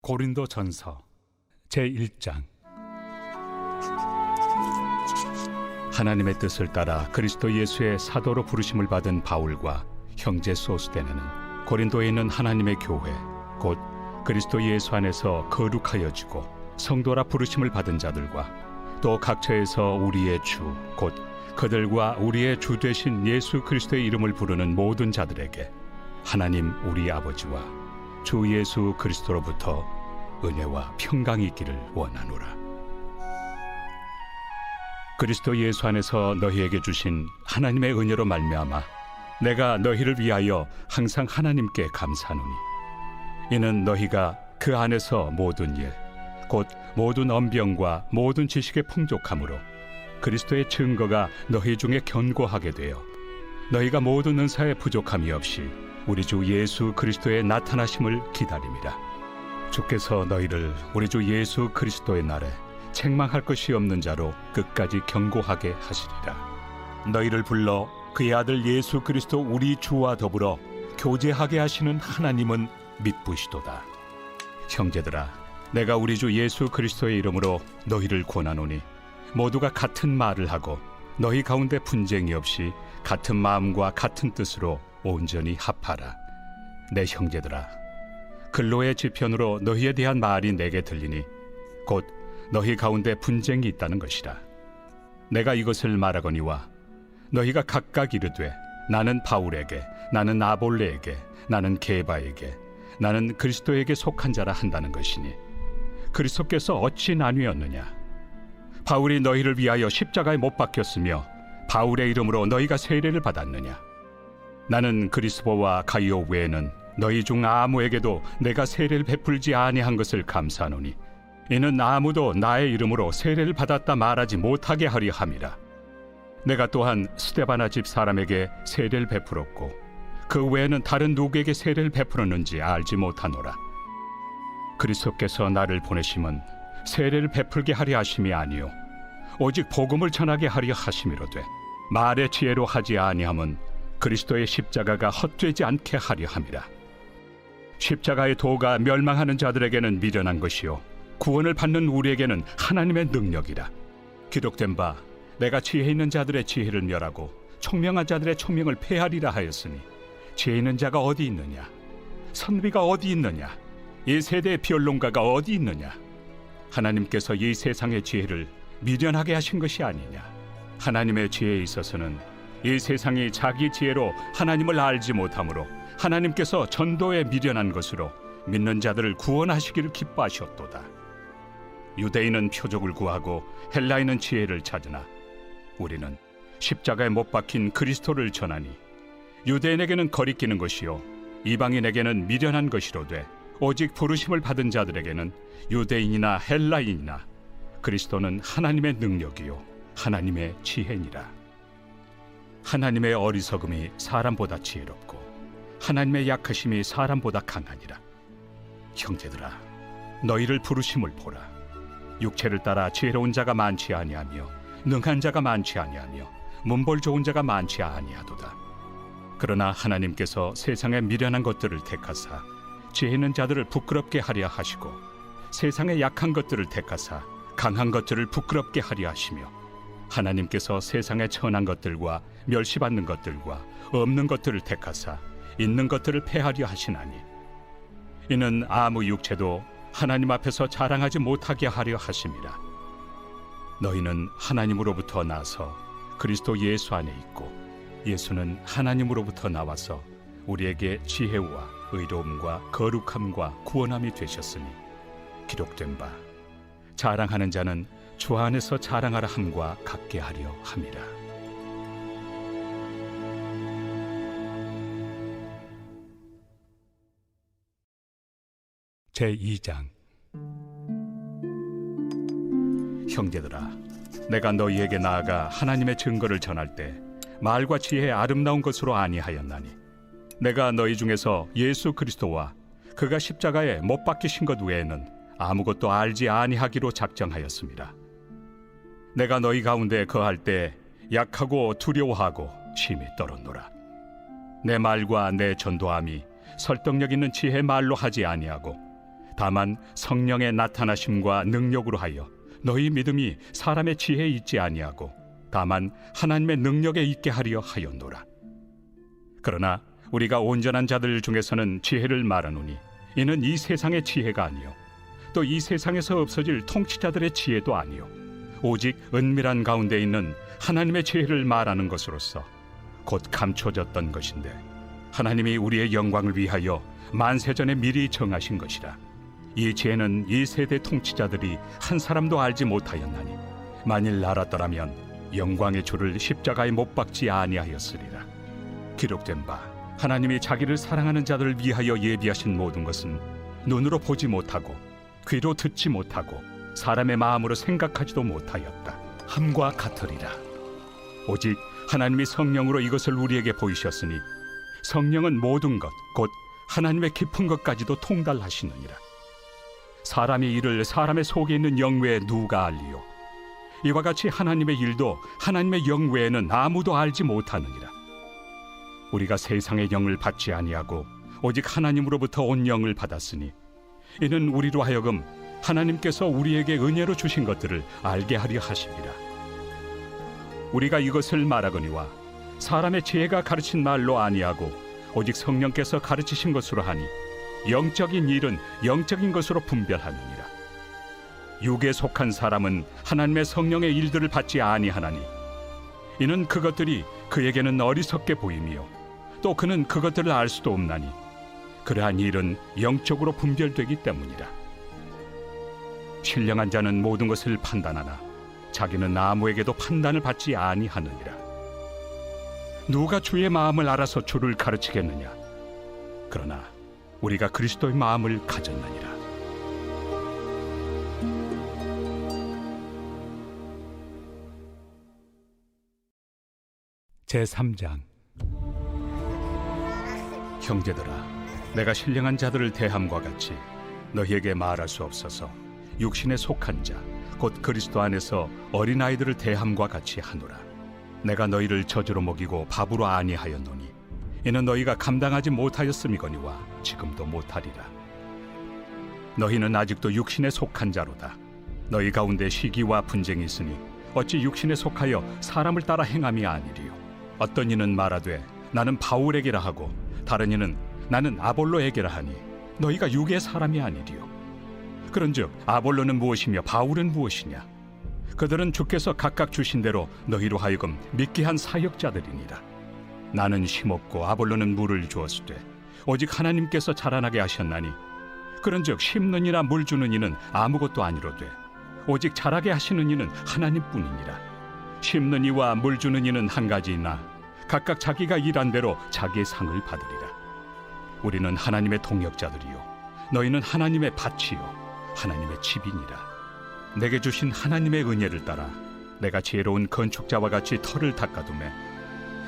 고린도전서 제1장. 하나님의 뜻을 따라 그리스도 예수의 사도로 부르심을 받은 바울과 형제 소스데네는 고린도에 있는 하나님의 교회 곧 그리스도 예수 안에서 거룩하여지고 성도라 부르심을 받은 자들과 또 각처에서 우리의 주 곧 그들과 우리의 주 되신 예수 그리스도의 이름을 부르는 모든 자들에게 하나님 우리 아버지와 주 예수 그리스도로부터 은혜와 평강이 있기를 원하노라. 그리스도 예수 안에서 너희에게 주신 하나님의 은혜로 말미암아 내가 너희를 위하여 항상 하나님께 감사하노니 이는 너희가 그 안에서 모든 일 곧 모든 언병과 모든 지식의 풍족함으로 그리스도의 증거가 너희 중에 견고하게 되어 너희가 모든 은사에 부족함이 없이 우리 주 예수 그리스도의 나타나심을 기다림이라. 주께서 너희를 우리 주 예수 그리스도의 날에 책망할 것이 없는 자로 끝까지 경고하게 하시리라. 너희를 불러 그의 아들 예수 그리스도 우리 주와 더불어 교제하게 하시는 하나님은 미쁘시도다. 형제들아, 내가 우리 주 예수 그리스도의 이름으로 너희를 권하노니 모두가 같은 말을 하고 너희 가운데 분쟁이 없이 같은 마음과 같은 뜻으로 온전히 합하라. 내 형제들아, 근로의 지편으로 너희에 대한 말이 내게 들리니 곧 너희 가운데 분쟁이 있다는 것이라. 내가 이것을 말하거니와 너희가 각각 이르되 나는 바울에게, 나는 아볼레에게, 나는 게바에게, 나는 그리스도에게 속한 자라 한다는 것이니 그리스도께서 어찌 나뉘었느냐? 바울이 너희를 위하여 십자가에 못 박혔으며 바울의 이름으로 너희가 세례를 받았느냐? 나는 그리스도와 가이오 외에는 너희 중 아무에게도 내가 세례를 베풀지 아니한 것을 감사하노니 이는 아무도 나의 이름으로 세례를 받았다 말하지 못하게 하려 함이라. 내가 또한 스데바나 집 사람에게 세례를 베풀었고 그 외에는 다른 누구에게 세례를 베풀었는지 알지 못하노라. 그리스도께서 나를 보내심은 세례를 베풀게 하려 하심이 아니요 오직 복음을 전하게 하려 하심이로되 말의 지혜로 하지 아니함은 그리스도의 십자가가 헛되지 않게 하려 함이라. 십자가의 도가 멸망하는 자들에게는 미련한 것이요 구원을 받는 우리에게는 하나님의 능력이라. 기록된 바 내가 지혜 있는 자들의 지혜를 멸하고 총명한 자들의 총명을 폐하리라 하였으니 지혜 있는 자가 어디 있느냐? 선비가 어디 있느냐? 이 세대의 변론가가 어디 있느냐? 하나님께서 이 세상의 지혜를 미련하게 하신 것이 아니냐? 하나님의 지혜에 있어서는 이 세상이 자기 지혜로 하나님을 알지 못하므로 하나님께서 전도에 미련한 것으로 믿는 자들을 구원하시기를 기뻐하셨도다. 유대인은 표적을 구하고 헬라인은 지혜를 찾으나 우리는 십자가에 못 박힌 그리스도를 전하니 유대인에게는 거리끼는 것이요 이방인에게는 미련한 것이로되 오직 부르심을 받은 자들에게는 유대인이나 헬라인이나 그리스도는 하나님의 능력이요 하나님의 지혜니라. 하나님의 어리석음이 사람보다 지혜롭고 하나님의 약하심이 사람보다 강하니라. 형제들아, 너희를 부르심을 보라. 육체를 따라 지혜로운 자가 많지 아니하며 능한 자가 많지 아니하며 문벌 좋은 자가 많지 아니하도다. 그러나 하나님께서 세상의 미련한 것들을 택하사 지혜 있는 자들을 부끄럽게 하려 하시고 세상의 약한 것들을 택하사 강한 것들을 부끄럽게 하려 하시며 하나님께서 세상의 천한 것들과 멸시받는 것들과 없는 것들을 택하사 있는 것들을 폐하려 하시나니 이는 아무 육체도 하나님 앞에서 자랑하지 못하게 하려 하심이라. 너희는 하나님으로부터 나서 그리스도 예수 안에 있고 예수는 하나님으로부터 나와서 우리에게 지혜와 의로움과 거룩함과 구원함이 되셨으니 기록된 바 자랑하는 자는 주 안에서 자랑하라 함과 같게 하려 함이라. 제2장. 형제들아, 내가 너희에게 나아가 하나님의 증거를 전할 때 말과 지혜의 아름다운 것으로 아니하였나니 내가 너희 중에서 예수 그리스도와 그가 십자가에 못 박히신 것 외에는 아무것도 알지 아니하기로 작정하였습니다. 내가 너희 가운데 거할 때 약하고 두려워하고 심히 떨었노라. 내 말과 내 전도함이 설득력 있는 지혜의 말로 하지 아니하고 다만 성령의 나타나심과 능력으로 하여 너희 믿음이 사람의 지혜에 있지 아니하고 다만 하나님의 능력에 있게 하려 하였노라. 그러나 우리가 온전한 자들 중에서는 지혜를 말하노니 이는 이 세상의 지혜가 아니요 또 이 세상에서 없어질 통치자들의 지혜도 아니요 오직 은밀한 가운데 있는 하나님의 지혜를 말하는 것으로서 곧 감춰졌던 것인데 하나님이 우리의 영광을 위하여 만세전에 미리 정하신 것이라. 이 지혜는 이 세대 통치자들이 한 사람도 알지 못하였나니 만일 알았더라면 영광의 주를 십자가에 못 박지 아니하였으리라. 기록된 바 하나님이 자기를 사랑하는 자들을 위하여 예비하신 모든 것은 눈으로 보지 못하고 귀로 듣지 못하고 사람의 마음으로 생각하지도 못하였다 함과 같으리라. 오직 하나님이 성령으로 이것을 우리에게 보이셨으니 성령은 모든 것 곧 하나님의 깊은 것까지도 통달하시느니라. 사람의 일을 사람의 속에 있는 영 외에 누가 알리요? 이와 같이 하나님의 일도 하나님의 영 외에는 아무도 알지 못하느니라. 우리가 세상의 영을 받지 아니하고 오직 하나님으로부터 온 영을 받았으니 이는 우리로 하여금 하나님께서 우리에게 은혜로 주신 것들을 알게 하려 하심이라. 우리가 이것을 말하거니와 사람의 지혜가 가르친 말로 아니하고 오직 성령께서 가르치신 것으로 하니 영적인 일은 영적인 것으로 분별하느니라. 육에 속한 사람은 하나님의 성령의 일들을 받지 아니하나니 이는 그것들이 그에게는 어리석게 보이며 또 그는 그것들을 알 수도 없나니 그러한 일은 영적으로 분별되기 때문이라. 신령한 자는 모든 것을 판단하나 자기는 아무에게도 판단을 받지 아니하느니라. 누가 주의 마음을 알아서 주를 가르치겠느냐? 그러나 우리가 그리스도의 마음을 가졌느니라. 제3장. 형제들아, 내가 신령한 자들을 대함과 같이 너희에게 말할 수 없어서 육신에 속한 자 곧 그리스도 안에서 어린아이들을 대함과 같이 하노라. 내가 너희를 저주로 먹이고 밥으로 아니하였노니 이는 너희가 감당하지 못하였음이거니와 지금도 못하리라. 너희는 아직도 육신에 속한 자로다. 너희 가운데 시기와 분쟁이 있으니 어찌 육신에 속하여 사람을 따라 행함이 아니리요. 어떤 이는 말하되 나는 바울에게라 하고 다른 이는 나는 아볼로에게라 하니 너희가 육의 사람이 아니리요. 그런즉 아볼로는 무엇이며 바울은 무엇이냐? 그들은 주께서 각각 주신 대로 너희로 하여금 믿게 한 사역자들이니라. 나는 심었고 아볼로는 물을 주었으되 오직 하나님께서 자라나게 하셨나니 그런즉 심는 이나 물 주는 이는 아무것도 아니로되 오직 자라게 하시는 이는 하나님뿐이니라. 심는 이와 물 주는 이는 한 가지이나 각각 자기가 일한 대로 자기의 상을 받으리라. 우리는 하나님의 동역자들이요 너희는 하나님의 밭이요 하나님의 집이니라. 내게 주신 하나님의 은혜를 따라 내가 지혜로운 건축자와 같이 터를 닦아두매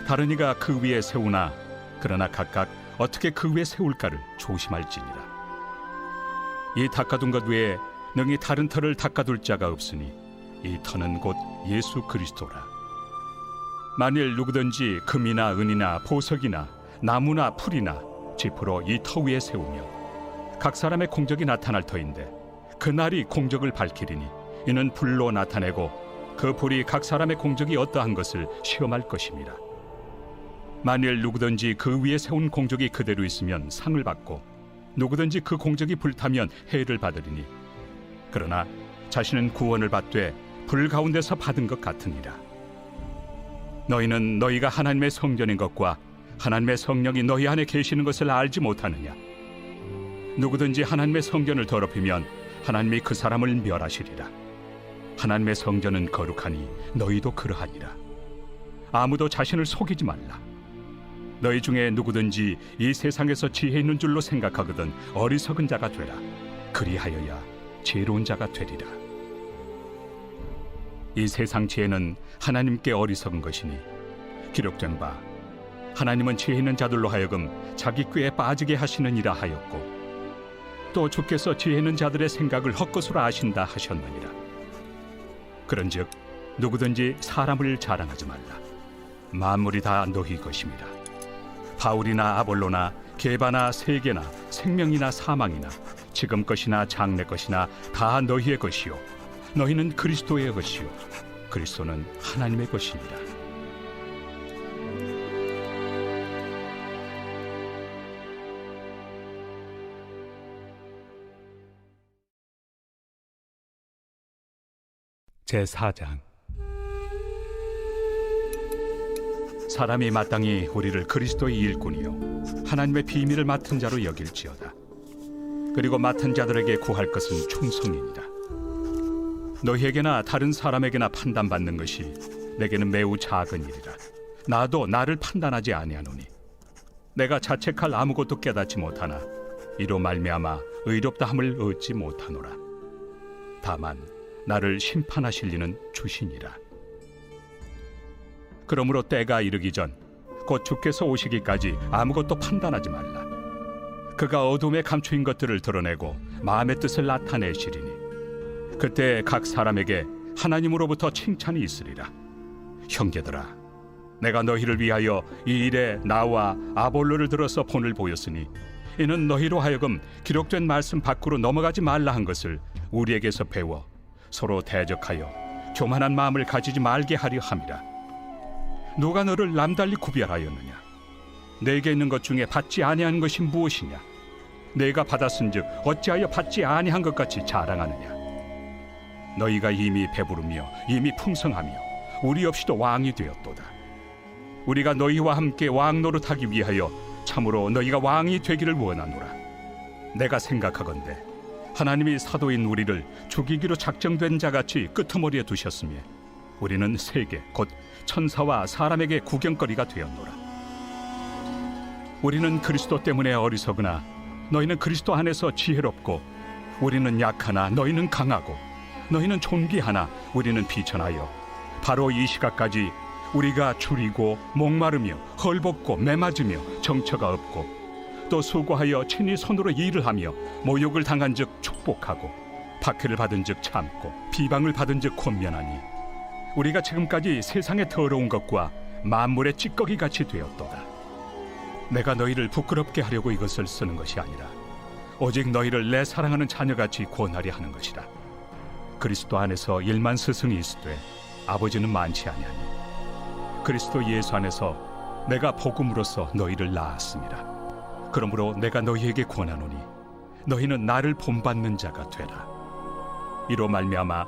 다른 이가 그 위에 세우나 그러나 각각 어떻게 그 위에 세울까를 조심할지니라. 이 닦아둔 것 외에 능히 다른 터를 닦아둘 자가 없으니 이 터는 곧 예수 그리스도라. 만일 누구든지 금이나 은이나 보석이나 나무나 풀이나 지프로 이 터 위에 세우면 각 사람의 공적이 나타날 터인데 그날이 공적을 밝히리니 이는 불로 나타내고 그 불이 각 사람의 공적이 어떠한 것을 시험할 것입니다. 만일 누구든지 그 위에 세운 공적이 그대로 있으면 상을 받고 누구든지 그 공적이 불타면 해를 받으리니 그러나 자신은 구원을 받되 불 가운데서 받은 것 같으니라. 너희는 너희가 하나님의 성전인 것과 하나님의 성령이 너희 안에 계시는 것을 알지 못하느냐? 누구든지 하나님의 성전을 더럽히면 하나님이 그 사람을 멸하시리라. 하나님의 성전은 거룩하니 너희도 그러하니라. 아무도 자신을 속이지 말라. 너희 중에 누구든지 이 세상에서 지혜 있는 줄로 생각하거든 어리석은 자가 되라. 그리하여야 지혜로운 자가 되리라. 이 세상 지혜는 하나님께 어리석은 것이니 기록된 바 하나님은 지혜 있는 자들로 하여금 자기 꾀에 빠지게 하시느니라 하였고 또 주께서 지혜 있는 자들의 생각을 헛것으로 아신다 하셨느니라. 그런즉 누구든지 사람을 자랑하지 말라. 만물이 다 너희 것입니다. 바울이나 아볼로나 게바나 세계나 생명이나 사망이나 지금 것이나 장래 것이나 다 너희의 것이요 너희는 그리스도의 것이요 그리스도는 하나님의 것이니라. 제4장. 사람이 마땅히 우리를 그리스도의 일꾼이요 하나님의 비밀을 맡은 자로 여길지어다. 그리고 맡은 자들에게 구할 것은 충성이니라. 너희에게나 다른 사람에게나 판단받는 것이 내게는 매우 작은 일이라. 나도 나를 판단하지 아니하노니 내가 자책할 아무것도 깨닫지 못하나 이로 말미암아 의롭다함을 얻지 못하노라. 다만 나를 심판하실 이는 주시니라. 그러므로 때가 이르기 전 곧 주께서 오시기까지 아무것도 판단하지 말라. 그가 어둠에 감추인 것들을 드러내고 마음의 뜻을 나타내시리니 그때 각 사람에게 하나님으로부터 칭찬이 있으리라. 형제들아, 내가 너희를 위하여 이 일에 나와 아볼로를 들어서 본을 보였으니 이는 너희로 하여금 기록된 말씀 밖으로 넘어가지 말라 한 것을 우리에게서 배워 서로 대적하여 교만한 마음을 가지지 말게 하려 함이라. 누가 너를 남달리 구별하였느냐? 내게 있는 것 중에 받지 아니한 것이 무엇이냐? 내가 받았은즉 어찌하여 받지 아니한 것 같이 자랑하느냐? 너희가 이미 배부르며 이미 풍성하며 우리 없이도 왕이 되었도다. 우리가 너희와 함께 왕 노릇하기 위하여 참으로 너희가 왕이 되기를 원하노라. 내가 생각하건대 하나님이 사도인 우리를 죽이기로 작정된 자같이 끄트머리에 두셨으며 우리는 세계 곧 천사와 사람에게 구경거리가 되었노라. 우리는 그리스도 때문에 어리석으나 너희는 그리스도 안에서 지혜롭고 우리는 약하나 너희는 강하고 너희는 존귀하나 우리는 비천하여 바로 이 시각까지 우리가 줄이고 목마르며 헐벗고 매맞으며 정처가 없고 또 수고하여 친히 손으로 일을 하며 모욕을 당한 즉 축복하고 박해를 받은 즉 참고 비방을 받은 즉 권면하니 우리가 지금까지 세상의 더러운 것과 만물의 찌꺼기 같이 되었도다. 내가 너희를 부끄럽게 하려고 이것을 쓰는 것이 아니라 오직 너희를 내 사랑하는 자녀같이 권하려 하는 것이라. 그리스도 안에서 일만 스승이 있으되 아버지는 많지 아니하니 그리스도 예수 안에서 내가 복음으로써 너희를 낳았습니다. 그러므로 내가 너희에게 권하노니 너희는 나를 본받는 자가 되라. 이로 말미암아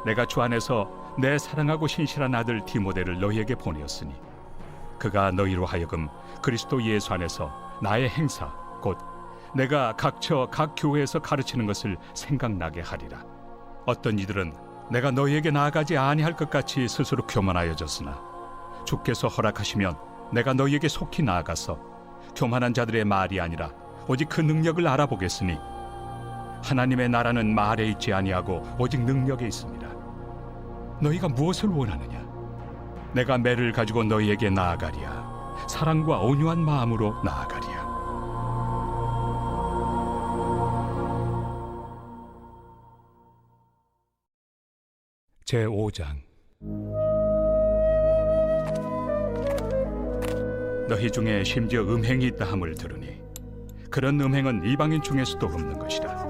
내가 주 안에서 내 사랑하고 신실한 아들 디모데를 너희에게 보내었으니 그가 너희로 하여금 그리스도 예수 안에서 나의 행사 곧 내가 각처 각 교회에서 가르치는 것을 생각나게 하리라. 어떤 이들은 내가 너희에게 나아가지 아니할 것 같이 스스로 교만하여졌으나 주께서 허락하시면 내가 너희에게 속히 나아가서 교만한 자들의 말이 아니라 오직 그 능력을 알아보겠으니 하나님의 나라는 말에 있지 아니하고 오직 능력에 있습니다. 너희가 무엇을 원하느냐? 내가 매를 가지고 너희에게 나아가리야. 사랑과 온유한 마음으로 나아가리야. 제5장. 너희 중에 심지어 음행이 있다 함을 들으니 그런 음행은 이방인 중에서도 없는 것이라.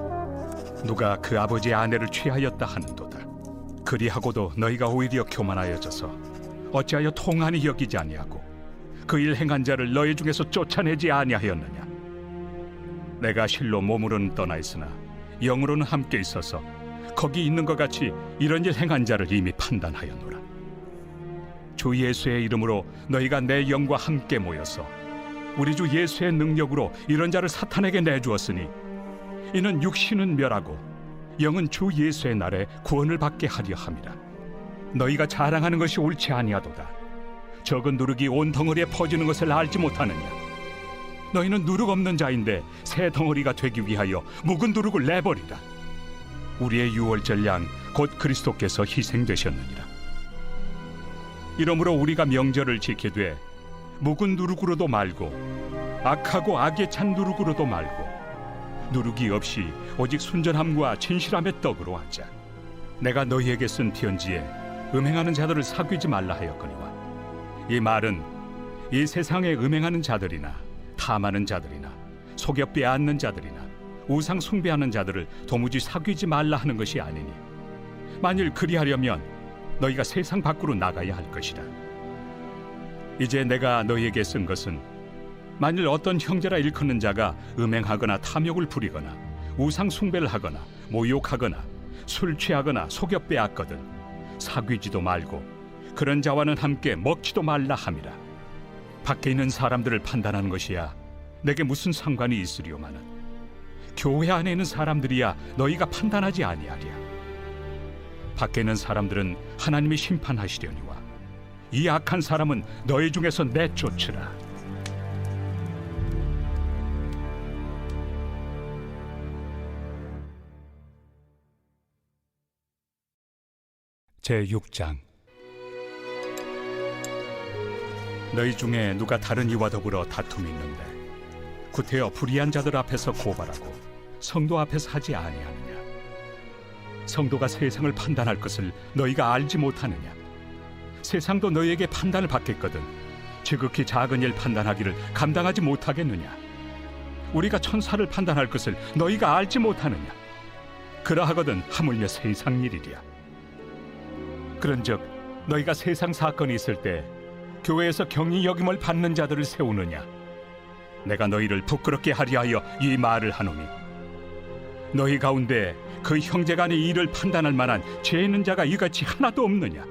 누가 그 아버지의 아내를 취하였다 하는도다. 그리하고도 너희가 오히려 교만하여져서 어찌하여 통한이 여기지 아니하고 그 일 행한 자를 너희 중에서 쫓아내지 아니하였느냐? 내가 실로 몸으로는 떠나 있으나 영으로는 함께 있어서 거기 있는 것 같이 이런 일 행한 자를 이미 판단하였노라. 주 예수의 이름으로 너희가 내 영과 함께 모여서 우리 주 예수의 능력으로 이런 자를 사탄에게 내주었으니 이는 육신은 멸하고 영은 주 예수의 날에 구원을 받게 하려 함이라. 너희가 자랑하는 것이 옳지 아니하도다. 적은 누룩이 온 덩어리에 퍼지는 것을 알지 못하느냐? 너희는 누룩 없는 자인데 새 덩어리가 되기 위하여 묵은 누룩을 내버리라. 우리의 유월절 양 곧 그리스도께서 희생되셨느니라. 이러므로 우리가 명절을 지키되 묵은 누룩으로도 말고 악하고 악에 찬 누룩으로도 말고 누룩이 없이 오직 순전함과 진실함의 떡으로 하자. 내가 너희에게 쓴 편지에 음행하는 자들을 사귀지 말라 하였거니와 이 말은 이 세상에 음행하는 자들이나 탐하는 자들이나 속여 빼앗는 자들이나 우상 숭배하는 자들을 도무지 사귀지 말라 하는 것이 아니니 만일 그리하려면 너희가 세상 밖으로 나가야 할 것이라. 이제 내가 너희에게 쓴 것은 만일 어떤 형제라 일컫는 자가 음행하거나 탐욕을 부리거나 우상 숭배를 하거나 모욕하거나 술 취하거나 속여 빼앗거든 사귀지도 말고 그런 자와는 함께 먹지도 말라 함이라. 밖에 있는 사람들을 판단하는 것이야 내게 무슨 상관이 있으리오마는 교회 안에 있는 사람들이야 너희가 판단하지 아니하리야. 밖에 있는 사람들은 하나님이 심판하시려니와 이 악한 사람은 너희 중에서 내쫓으라. 제6장. 너희 중에 누가 다른 이와 더불어 다툼이 있는데 구태여 불의한 자들 앞에서 고발하고 성도 앞에서 하지 아니하느냐? 성도가 세상을 판단할 것을 너희가 알지 못하느냐? 세상도 너희에게 판단을 받겠거든 지극히 작은 일 판단하기를 감당하지 못하겠느냐? 우리가 천사를 판단할 것을 너희가 알지 못하느냐? 그러하거든 하물며 세상 일이랴. 그런즉 너희가 세상 사건이 있을 때 교회에서 경히 여김을 받는 자들을 세우느냐? 내가 너희를 부끄럽게 하려 하여 이 말을 하노니 너희 가운데 그 형제간의 일을 판단할 만한 죄 있는 자가 이같이 하나도 없느냐?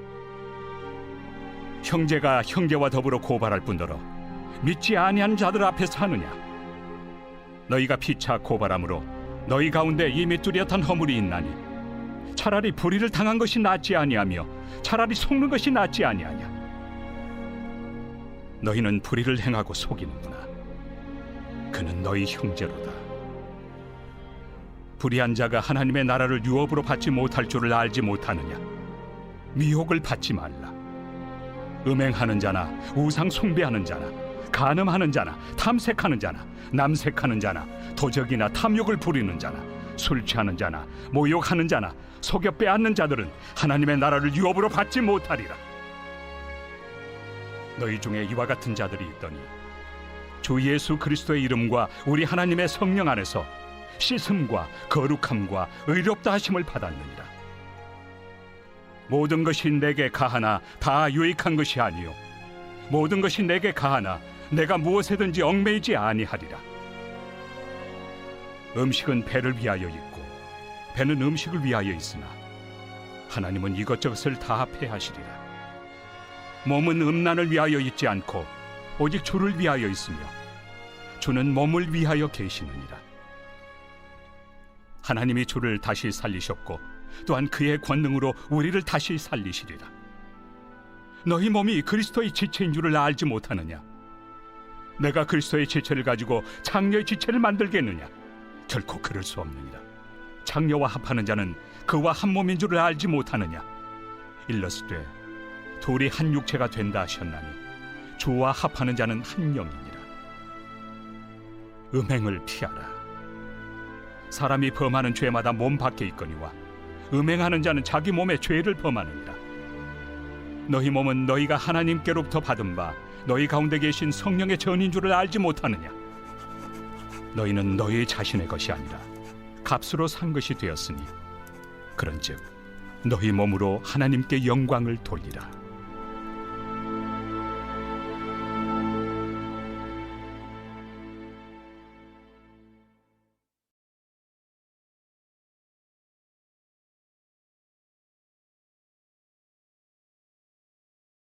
형제가 형제와 더불어 고발할 뿐더러 믿지 아니한 자들 앞에서 하느냐? 너희가 피차 고발함으로 너희 가운데 이미 뚜렷한 허물이 있나니 차라리 불의를 당한 것이 낫지 아니하며 차라리 속는 것이 낫지 아니하냐? 너희는 불의를 행하고 속이는구나. 그는 너희 형제로다. 불의한 자가 하나님의 나라를 유업으로 받지 못할 줄을 알지 못하느냐? 미혹을 받지 말라. 음행하는 자나 우상 숭배하는 자나 간음하는 자나 탐색하는 자나 남색하는 자나 도적이나 탐욕을 부리는 자나 술 취하는 자나 모욕하는 자나 속여 빼앗는 자들은 하나님의 나라를 유업으로 받지 못하리라. 너희 중에 이와 같은 자들이 있더니 주 예수 그리스도의 이름과 우리 하나님의 성령 안에서 씻음과 거룩함과 의롭다 하심을 받았느니라. 모든 것이 내게 가하나 다 유익한 것이 아니요 모든 것이 내게 가하나 내가 무엇에든지 얽매이지 아니하리라. 음식은 배를 위하여 있고 배는 음식을 위하여 있으나 하나님은 이것저것을 다 합해하시리라. 몸은 음란을 위하여 있지 않고 오직 주를 위하여 있으며 주는 몸을 위하여 계시느니라. 하나님이 주를 다시 살리셨고 또한 그의 권능으로 우리를 다시 살리시리라. 너희 몸이 그리스도의 지체인 줄을 알지 못하느냐? 내가 그리스도의 지체를 가지고 장녀의 지체를 만들겠느냐? 결코 그럴 수 없느니라. 장녀와 합하는 자는 그와 한 몸인 줄을 알지 못하느냐? 일러스되 둘이 한 육체가 된다 하셨나니 주와 합하는 자는 한 영이니라. 음행을 피하라. 사람이 범하는 죄마다 몸 밖에 있거니와 음행하는 자는 자기 몸에 죄를 범하느니라. 너희 몸은 너희가 하나님께로부터 받은 바 너희 가운데 계신 성령의 전인 줄을 알지 못하느냐? 너희는 너희 자신의 것이 아니라 값으로 산 것이 되었으니 그런즉 너희 몸으로 하나님께 영광을 돌리라.